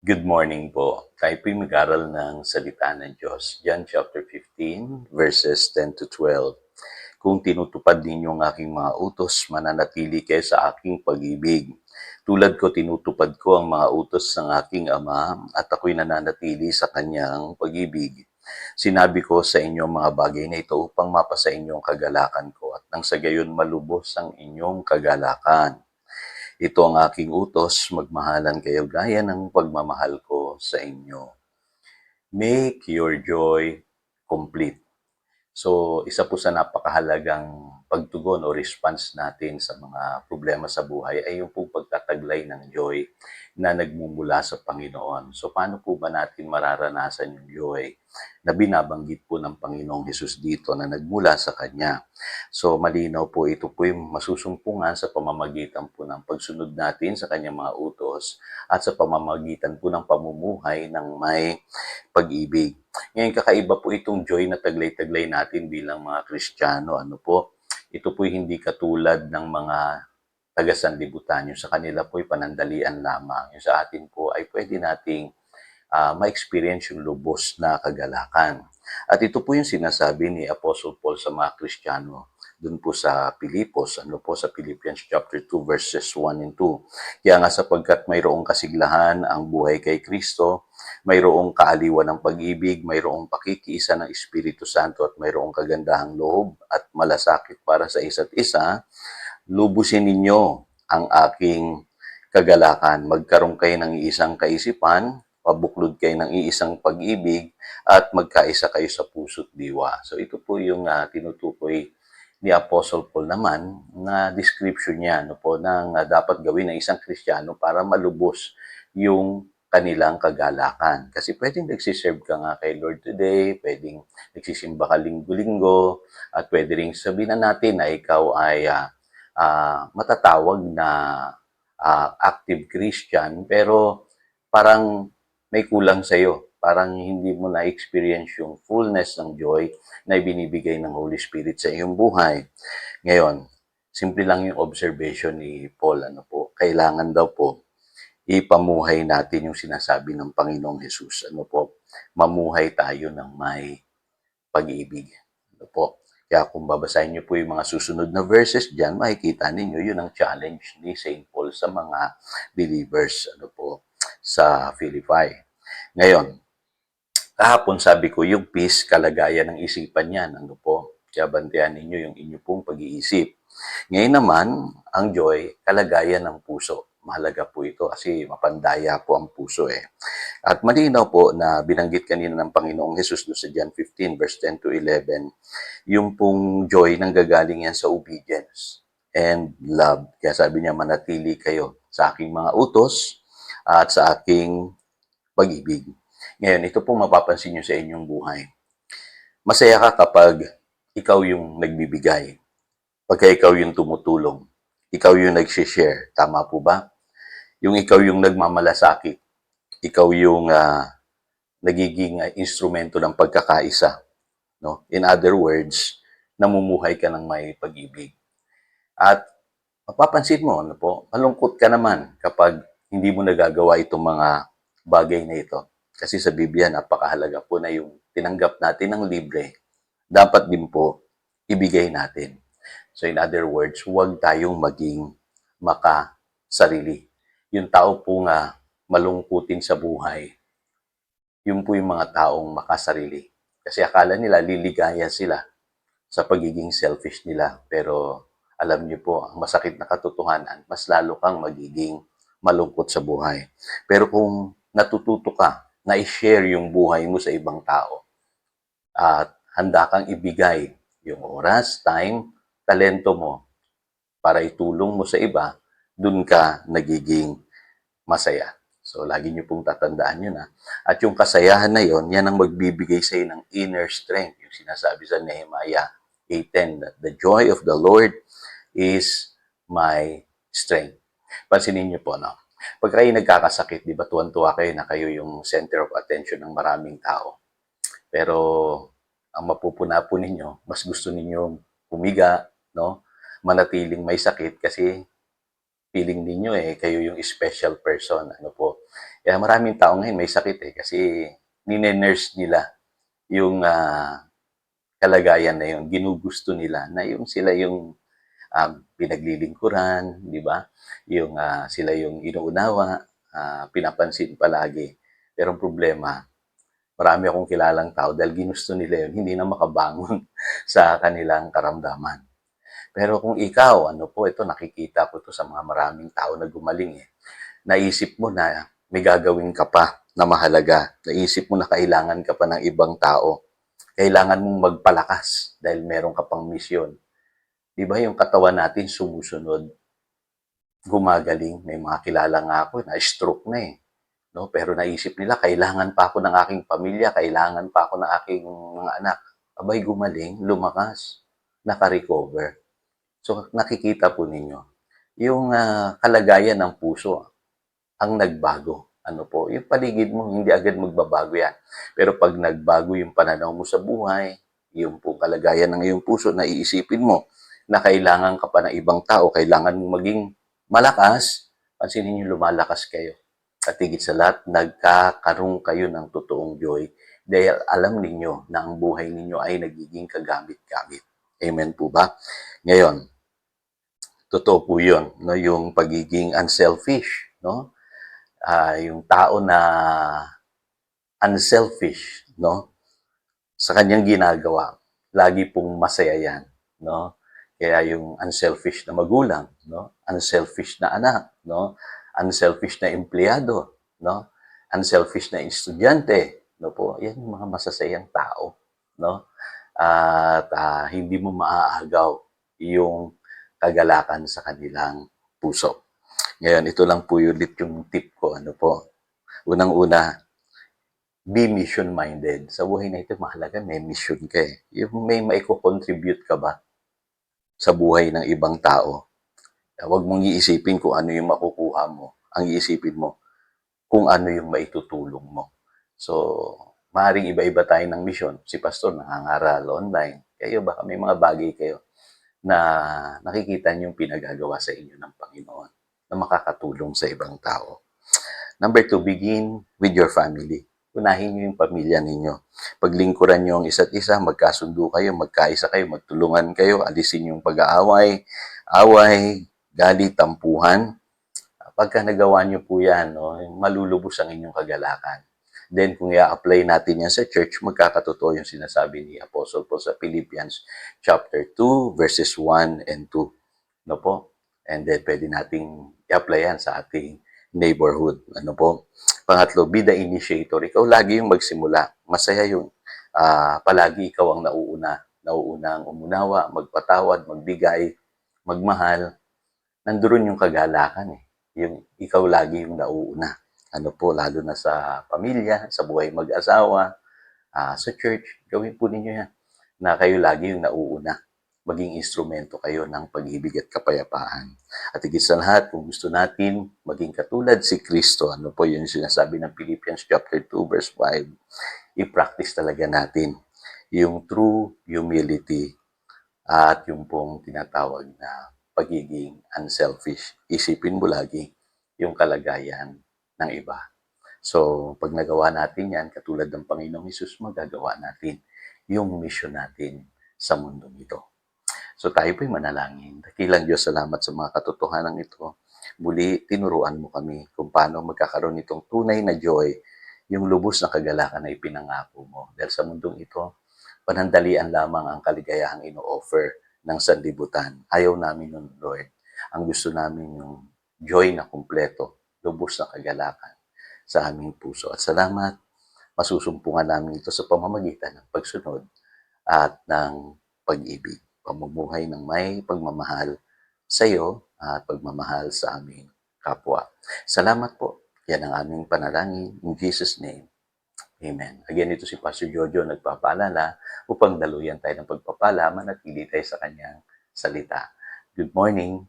Good morning po. Tayo po'y mag-aral ng salita ng Diyos. John chapter 15, verses 10 to 12. Kung tinutupad ninyo ang aking mga utos, mananatili kayo sa aking pag-ibig. Tulad ko, tinutupad ko ang mga utos ng aking Ama at ako'y nananatili sa kanyang pag-ibig. Sinabi ko sa inyo ang mga bagay na ito upang mapasa inyong kagalakan ko at nang sa gayon malubos ang inyong kagalakan. Ito ang aking utos, magmahalan kayo gaya ng pagmamahal ko sa inyo. Make your joy complete. So, isa po sa napakahalagang pagtugon o response natin sa mga problema sa buhay ay yung pong pagtataglay ng joy na nagmumula sa Panginoon. So, paano po ba natin mararanasan yung joy na binabanggit po ng Panginoong Hesus dito na nagmula sa Kanya? So, malinaw po ito po yung masusumpungan sa pamamagitan po ng pagsunod natin sa Kanyang mga utos at sa pamamagitan po ng pamumuhay ng may pag-ibig. Ngayon, kakaiba po itong joy na taglay-taglay natin bilang mga Kristiyano. Ano po? Ito po hindi katulad ng mga taga-sanlibutan. Yung sa kanila po ay panandalian lamang. Yung sa atin po ay pwede nating ma-experience yung lubos na kagalakan. At ito po yung sinasabi ni Apostle Paul sa mga Kristiyano dun po sa Pilipos, sa Philippians chapter 2 verses 1 and 2. Kaya nga sapagkat mayroong kasiglahan ang buhay kay Kristo, mayroong kaaliwan ng pag-ibig, mayroong pakikiisa ng Espiritu Santo at mayroong kagandahang loob at malasakit para sa isa't isa, lubusin ninyo ang aking kagalakan. Magkaroon kayo ng iisang kaisipan, pabuklod kayo ng iisang pag-ibig, at magkaisa kayo sa puso't diwa. So ito po yung tinutukoy ni Apostle Paul naman na description niya ng dapat gawin ng isang Kristiyano para malubos yung kanilang kagalakan. Kasi pwedeng nagsiserve ka nga kay Lord today, pwedeng nagsisimba ka linggo-linggo, at pwede rin sabihin na natin na ikaw ay matatawag na active Christian, pero parang may kulang sa'yo. Parang hindi mo na-experience yung fullness ng joy na ibinibigay ng Holy Spirit sa iyong buhay. Ngayon, simple lang yung observation ni Paul. Kailangan daw po ipamuhay natin yung sinasabi ng Panginoong Hesus. Mamuhay tayo ng may pag-ibig. Kaya kung babasahin niyo po yung mga susunod na verses dyan, makikita ninyo yun ang challenge ni St. Paul sa mga believers sa Philippi. Ngayon, kahapon sabi ko, yung peace, kalagayan ng isipan yan. Kaya bantayan ninyo yung inyo pong pag-iisip. Ngayon naman, ang joy, kalagayan ng puso. Mahalaga po ito kasi mapandaya po ang puso eh. At malinaw po na binanggit kanina ng Panginoong Hesus doon sa John 15 verse 10 to 11, yung pong joy nanggagaling yan sa obedience and love. Kaya sabi niya, manatili kayo sa aking mga utos at sa aking pag-ibig. Ngayon, ito pong mapapansin nyo sa inyong buhay. Masaya ka kapag ikaw yung nagbibigay. Pagka ikaw yung tumutulong. Ikaw yung nag-share. Tama po ba? Yung ikaw yung nagmamalasakit. Ikaw yung nagiging instrumento ng pagkakaisa. No? In other words, namumuhay ka ng may pag-ibig. At mapapansin mo, malungkot ka naman kapag hindi mo nagagawa itong mga bagay na ito. Kasi sa Biblia, napakahalaga po na yung tinanggap natin ng libre, dapat din po ibigay natin. So in other words, huwag tayong maging makasarili. Yung tao po nga malungkutin sa buhay, yun po yung mga taong makasarili. Kasi akala nila liligaya sila sa pagiging selfish nila. Pero alam niyo po, ang masakit na katotohanan, mas lalo kang magiging malungkot sa buhay. Pero kung natututo ka na i-share yung buhay mo sa ibang tao at handa kang ibigay yung oras, time, talento mo para itulong mo sa iba, dun ka nagiging masaya. So, lagi niyo pong tatandaan yun At yung kasayahan na yon, yan ang magbibigay sa iyo ng inner strength. Yung sinasabi sa Nehemiah 8:10, that the joy of the Lord is my strength. Pansinin niyo po, pag kayo nagkakasakit, di ba tuwan-tuwa kayo na kayo yung center of attention ng maraming tao. Pero ang mapupuna po ninyo, mas gusto ninyo humiga, manatiling may sakit kasi feeling ninyo kayo yung special person, Kaya maraming tao ngayon may sakit kasi nine-nurse nila yung kalagayan na yun. Ginugusto nila na yung sila yung pinaglilingkuran, di ba? Yung sila yung inuunawa, pinapansin palagi. Pero ang problema, marami akong kilalang tao dahil ginusto nila yun, hindi na makabangon sa kanilang karamdaman. Pero kung ikaw, ano po, ito nakikita ko to sa mga maraming tao na gumaling eh. Naisip mo na may gagawin ka pa na mahalaga. Naisip mo na kailangan ka pa ng ibang tao. Kailangan mong magpalakas dahil meron ka pang misyon. Di ba yung katawan natin sumusunod, gumagaling. May mga kilala nga ako na stroke na eh. No? Pero naisip nila, kailangan pa ako ng aking pamilya, kailangan pa ako ng aking mga anak. Abay, gumaling, lumakas, naka-recover. So, nakikita po ninyo, yung kalagayan ng puso ang nagbago. Ano po, yung paligid mo, hindi agad magbabago yan. Pero pag nagbago yung pananaw mo sa buhay, yung po kalagayan ng iyong puso, naiisipin mo na kailangan ka pa ng ibang tao, kailangan mong maging malakas, pansinin niyo lumalakas kayo. At higit sa lahat, nagkakaroon kayo ng totoong joy dahil alam ninyo na ang buhay ninyo ay nagiging kagamit-gamit. Amen po ba? Ngayon, totoo po yun, no? Yung pagiging unselfish, no? Yung tao na unselfish, no? Sa kanyang ginagawa, lagi pong masaya yan, no? Kaya yung unselfish na magulang, no? Unselfish na anak, no? Unselfish na empleyado, no? Unselfish na estudyante, no po? Yan yung mga masasayang tao, no? At hindi mo maaagaw yung kagalakan sa kanilang puso. Ngayon, ito lang po ulit yung tip ko. Ano po? Unang-una, be mission-minded. Sa buhay na ito, mahalaga may mission ka eh. Yung may maiko-contribute ka ba sa buhay ng ibang tao? Huwag mong iisipin kung ano yung makukuha mo. Ang iisipin mo, kung ano yung maitutulong mo. So, maaaring iba-iba tayo ng mission. Si Pastor nangangaral online. Kayo baka may mga bagay kayo na nakikita niyo yung pinagagawa sa inyo ng Panginoon na makakatulong sa ibang tao. Number 2, begin with your family. Unahin niyo yung pamilya ninyo. Paglingkuran niyo ang isa't isa, magkasundo kayo, magkaisa kayo, magtulungan kayo, alisin yung pag-aaway, galit, tampuhan. Pagka nagawa niyo po yan, no, malulubos ang inyong kagalakan. Then, kung i-apply natin yan sa church, magkakatotoo yung sinasabi ni Apostle Paul sa Philippians chapter 2, verses 1 and 2. No po? And then, pwede nating i-apply yan sa ating neighborhood. Ano po? Pangatlo, be the initiator. Ikaw lagi yung magsimula. Masaya yung palagi ikaw ang nauuna. Nauuna ang umunawa, magpatawad, magbigay, magmahal. Nandoon yung kagalakan eh. Yung ikaw lagi yung nauuna. Ano po, lalo na sa pamilya, sa buhay mag-asawa, sa church, gawin po ninyo yan na kayo lagi yung nauuna. Maging instrumento kayo ng pag-ibig at kapayapaan. At higit sa lahat, kung gusto natin maging katulad si Kristo, ano po yun sinasabi ng Philippians chapter 2, verse 5, i-practice talaga natin yung true humility at yung pong tinatawag na pagiging unselfish. Isipin mo lagi yung kalagayan ng iba. So, pag nagawa natin yan, katulad ng Panginoong Hesus, magagawa natin yung mission natin sa mundong ito. So, tayo po'y manalangin. Dakilang Diyos, salamat sa mga katotohanan ito. Muli, tinuruan mo kami kung paano magkakaroon itong tunay na joy, yung lubos na kagalakan na ipinangako mo. Dahil sa mundong ito, panandalian lamang ang kaligayahang ino-offer ng sanlibutan. Ayaw namin nun, Lord. Ang gusto namin yung joy na kumpleto, lubos na kagalakan sa aming puso. At salamat, masusumpungan namin ito sa pamamagitan ng pagsunod at ng pag-ibig. Pamumuhay ng may pagmamahal sa iyo at pagmamahal sa aming kapwa. Salamat po. Yan ang aming panalangin. In Jesus' name. Amen. Again, ito si Pastor Jojo nagpapaalala upang daluyan tayo ng pagpapala, manatili tayo sa kanyang salita. Good morning.